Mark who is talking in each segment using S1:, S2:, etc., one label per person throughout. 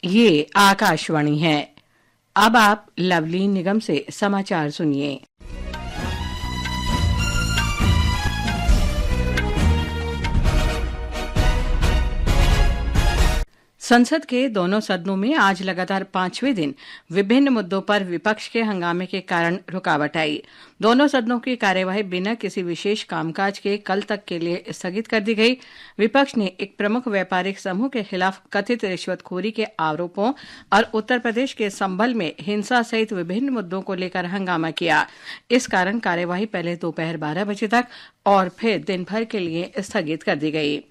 S1: ये आकाशवाणी है। अब आप लवली निगम से समाचार सुनिए। संसद के दोनों सदनों में आज लगातार पांचवें दिन विभिन्न मुद्दों पर विपक्ष के हंगामे के कारण रुकावट आई। दोनों सदनों की कार्यवाही बिना किसी विशेष कामकाज के कल तक के लिए स्थगित कर दी गई। विपक्ष ने एक प्रमुख व्यापारिक समूह के खिलाफ कथित रिश्वतखोरी के आरोपों और उत्तर प्रदेश के संभल में हिंसा सहित विभिन्न मुद्दों को लेकर हंगामा किया। इस कारण कार्यवाही पहले दोपहर 12 बजे तक और फिर दिन भर के लिए स्थगित कर दी गई।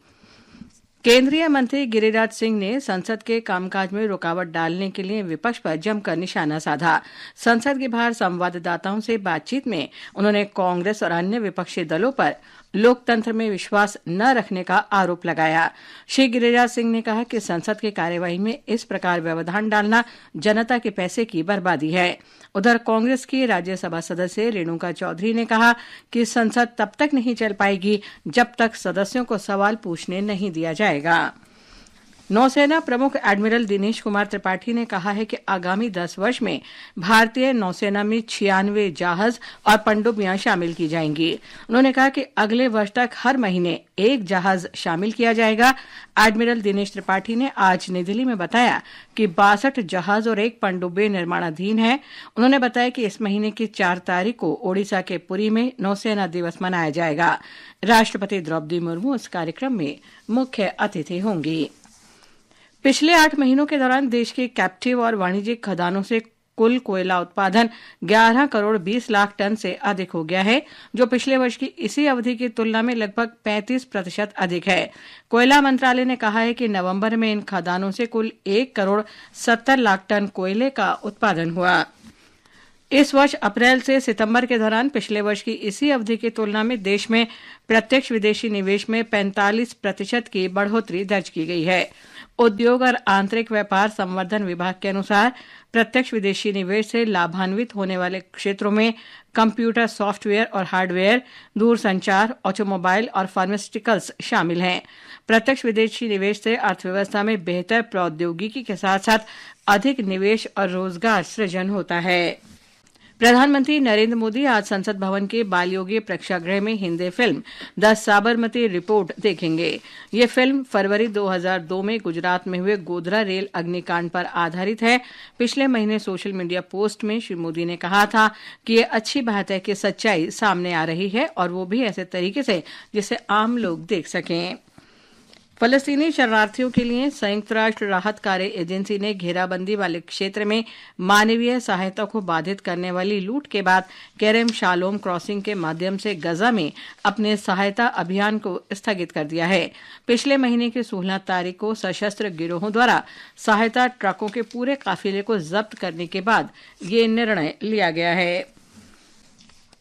S1: केंद्रीय मंत्री गिरिराज सिंह ने संसद के कामकाज में रुकावट डालने के लिए विपक्ष पर जमकर निशाना साधा। संसद के बाहर संवाददाताओं से बातचीत में उन्होंने कांग्रेस और अन्य विपक्षी दलों पर लोकतंत्र में विश्वास न रखने का आरोप लगाया। श्री गिरिराज सिंह ने कहा कि संसद की कार्यवाही में इस प्रकार व्यवधान डालना जनता के पैसे की बर्बादी है। उधर कांग्रेस की राज्यसभा सदस्य रेणुका चौधरी ने कहा कि संसद तब तक नहीं चल पाएगी जब तक सदस्यों को सवाल पूछने नहीं दिया जाएगा। नौसेना प्रमुख एडमिरल दिनेश कुमार त्रिपाठी ने कहा है कि आगामी 10 वर्ष में भारतीय नौसेना में 96 जहाज और पनडुब्बियां शामिल की जाएंगी। उन्होंने कहा कि अगले वर्ष तक हर महीने एक जहाज शामिल किया जाएगा। एडमिरल दिनेश त्रिपाठी ने आज नई दिल्ली में बताया कि 62 जहाज और एक पनडुब्बी निर्माणाधीन है। उन्होंने बताया कि इस महीने की 4 तारीख को ओडिशा के पुरी में नौसेना दिवस मनाया जाएगा। राष्ट्रपति द्रौपदी मुर्मू इस कार्यक्रम में मुख्य अतिथि होंगी। पिछले 8 महीनों के दौरान देश के कैप्टिव और वाणिज्यिक खदानों से कुल कोयला उत्पादन 11 करोड़ 20 लाख टन से अधिक हो गया है, जो पिछले वर्ष की इसी अवधि की तुलना में लगभग 35% अधिक है। कोयला मंत्रालय ने कहा है कि नवंबर में इन खदानों से कुल 1 करोड़ 70 लाख टन कोयले का उत्पादन हुआ। इस वर्ष अप्रैल से सितंबर के दौरान पिछले वर्ष की इसी अवधि की तुलना में देश में प्रत्यक्ष विदेशी निवेश में 45% की बढ़ोतरी दर्ज की गई है। उद्योग और आंतरिक व्यापार संवर्धन विभाग के अनुसार प्रत्यक्ष विदेशी निवेश से लाभान्वित होने वाले क्षेत्रों में कंप्यूटर सॉफ्टवेयर और हार्डवेयर, दूरसंचार, ऑटोमोबाइल और फार्मास्यूटिकल्स शामिल हैं। प्रत्यक्ष विदेशी निवेश से अर्थव्यवस्था में बेहतर प्रौद्योगिकी के साथ साथ अधिक निवेश और रोजगार सृजन होता है। प्रधानमंत्री नरेंद्र मोदी आज संसद भवन के बालयोगी प्रेक्षागृह में Hindi film the Sabarmati report देखेंगे। ये फिल्म फरवरी 2002 में गुजरात में हुए गोधरा रेल अग्निकांड पर आधारित है। पिछले महीने सोशल मीडिया पोस्ट में श्री मोदी ने कहा था कि ये अच्छी बात है कि सच्चाई सामने आ रही है और वो भी ऐसे तरीके से जिसे आम लोग देख सकें। फलस्तीनी शरणार्थियों के लिए संयुक्त राष्ट्र राहत कार्य एजेंसी ने घेराबंदी वाले क्षेत्र में मानवीय सहायता को बाधित करने वाली लूट के बाद केरेम शालोम क्रॉसिंग के माध्यम से गजा में अपने सहायता अभियान को स्थगित कर दिया है। पिछले महीने की 16 तारीख को सशस्त्र गिरोहों द्वारा सहायता ट्रकों के पूरे काफिले को जब्त करने के बाद ये निर्णय लिया गया है।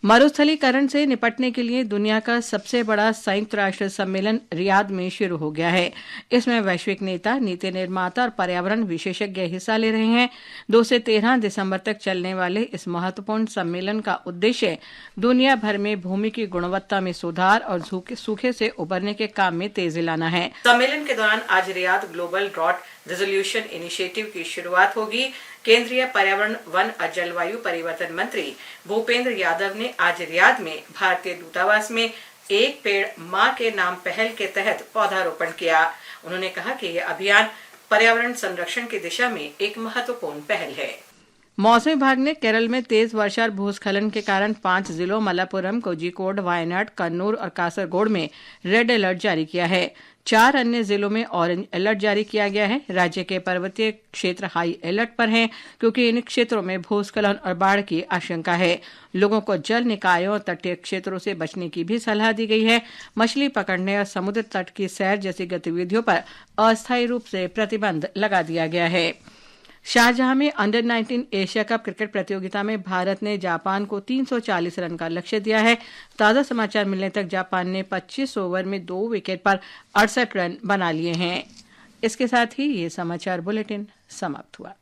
S1: मरुस्थलीकरण से निपटने के लिए दुनिया का सबसे बड़ा संयुक्त राष्ट्र सम्मेलन रियाद में शुरू हो गया है। इसमें वैश्विक नेता, नीति निर्माता और पर्यावरण विशेषज्ञ हिस्सा ले रहे हैं। 2 से 13 दिसंबर तक चलने वाले इस महत्वपूर्ण सम्मेलन का उद्देश्य दुनिया भर में भूमि की गुणवत्ता में सुधार और सूखे से उबरने के काम में तेजी लाना है। सम्मेलन के दौरान आज Riyadh global drought resolution initiative की शुरुआत होगी। केंद्रीय पर्यावरण, वन और जलवायु परिवर्तन मंत्री भूपेंद्र यादव ने आज रियाद में भारतीय दूतावास में एक पेड़ मां के नाम पहल के तहत पौधारोपण किया। उन्होंने कहा कि यह अभियान पर्यावरण संरक्षण की दिशा में एक महत्वपूर्ण पहल है। मौसम विभाग ने केरल में तेज वर्षा और भूस्खलन के कारण 5 जिलों मलप्पुरम, कोझिकोड, वायनाड, कन्नूर और कासरगोड में रेड अलर्ट जारी किया है। 4 अन्य जिलों में ऑरेंज अलर्ट जारी किया गया है। राज्य के पर्वतीय क्षेत्र हाई अलर्ट पर हैं क्योंकि इन क्षेत्रों में भूस्खलन और बाढ़ की आशंका है। लोगों को जल निकायों और तटीय क्षेत्रों से बचने की भी सलाह दी गई है। मछली पकड़ने और समुद्र तट की सैर जैसी गतिविधियों पर अस्थायी रूप से प्रतिबंध लगा दिया गया है। शारजाह में अंडर 19 एशिया कप क्रिकेट प्रतियोगिता में भारत ने जापान को 340 रन का लक्ष्य दिया है। ताजा समाचार मिलने तक जापान ने 25 ओवर में 2 विकेट पर 68 रन बना लिए हैं। इसके साथ ही ये समाचार बुलेटिन समाप्त हुआ।